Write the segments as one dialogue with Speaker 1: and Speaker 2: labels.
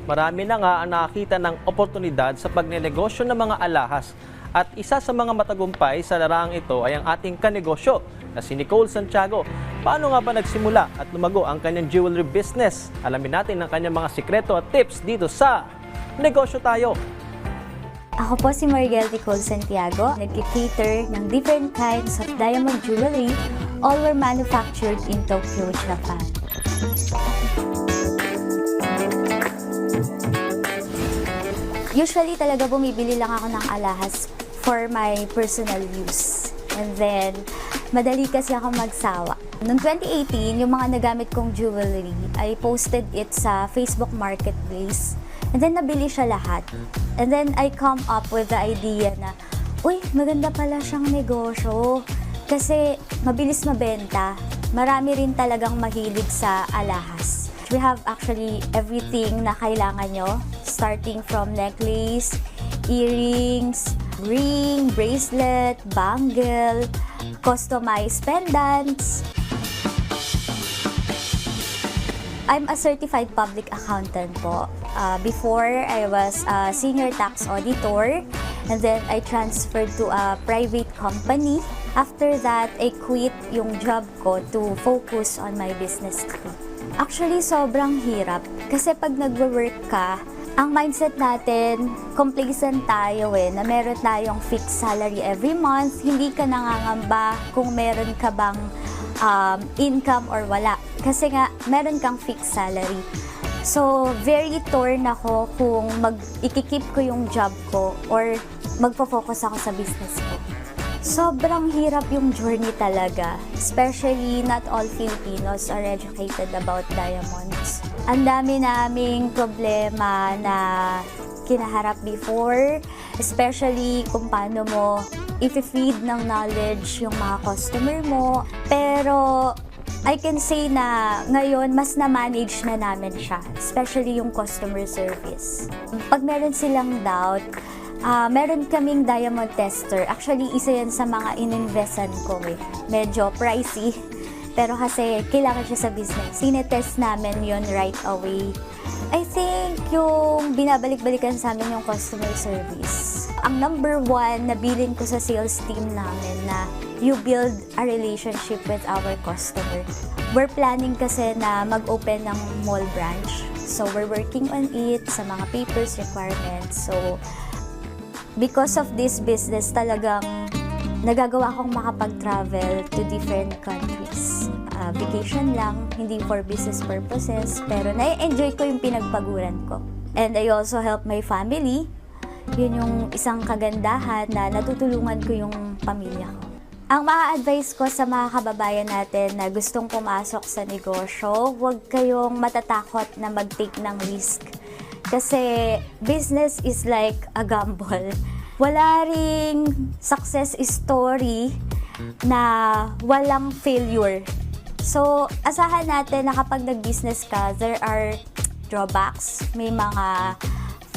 Speaker 1: Marami na nga ang nakakita ng oportunidad sa pagnenegosyo ng mga alahas. At isa sa mga matagumpay sa laraang ito ay ang ating kanegosyo na si Nicole Santiago. Paano nga ba nagsimula at lumago ang kanyang jewelry business? Alamin natin ang kanyang mga sikreto at tips dito sa Negosyo Tayo.
Speaker 2: Ako po si Mariel Nicole Santiago. Nag-cater ng different kinds of diamond jewelry. All were manufactured in Tokyo, Japan. Usually talaga bumibili lang ako ng alahas for my personal use. And then, madali kasi ako magsawa. Noong 2018, yung mga nagamit kong jewelry, I posted it sa Facebook Marketplace. And then, nabili siya lahat. And then, I come up with the idea na, uy, maganda pala siyang negosyo. Kasi, mabilis mabenta. Marami rin talagang mahilig sa alahas. We have actually everything na kailangan nyo. Starting from necklace, earrings, ring, bracelet, bangle, customized pendants. I'm a certified public accountant po. Before, I was a senior tax auditor, and then I transferred to a private company. After that, I quit yung job ko to focus on my business. Actually, sobrang hirap. Kasi pag nagwo-work ka, ang mindset natin, complacent tayo na meron tayong fixed salary every month. Hindi ka nangangamba kung meron ka bang income or wala. Kasi nga, meron kang fixed salary. So, very torn ako kung ikikip ko yung job ko or magpo-focus ako sa business ko. Sobrang hirap yung journey talaga. Especially, not all Filipinos are educated about diamonds. Ang dami naming problema na kinaharap before, especially kung paano mo i-feed ng knowledge yung mga customer mo. Pero, I can say na ngayon, mas na-manage na namin siya, especially yung customer service. Pag meron silang doubt, meron kaming diamond tester. Actually, isa yan sa mga ininvestan ko Medyo pricey, pero kasi kailangan siya sa business. Sinetest namin yun right away. I think yung binabalik-balikan sa amin yung customer service. Ang number one na bilin ko sa sales team namin na you build a relationship with our customer. We're planning kasi na mag-open ng mall branch. So, we're working on it sa mga papers, requirements. So, because of this business, talagang nagagawa akong makapag-travel to different countries. Vacation lang, hindi for business purposes, pero na-enjoy ko yung pinagpaguran ko. And I also help my family. Yun yung isang kagandahan na natutulungan ko yung pamilya ko. Ang maa-advise ko sa mga kababayan natin na gustong pumasok sa negosyo, huwag kayong matatakot na mag-take ng risk. Kasi business is like a gamble. Wala ring success story na walang failure. So, asahan natin na kapag nag-business ka, there are drawbacks. May mga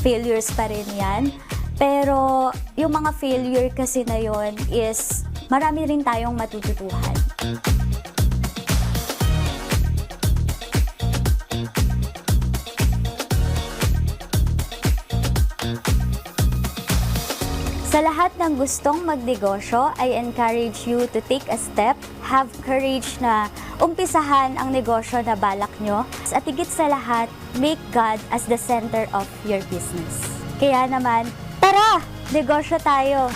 Speaker 2: failures pa rin yan. Pero, yung mga failure kasi na yon is marami rin tayong matututuhan. Sa lahat ng gustong magnegosyo, I encourage you to take a step, have courage na umpisahan ang negosyo na balak nyo, at higit sa lahat, make God as the center of your business. Kaya naman, tara! Negosyo tayo!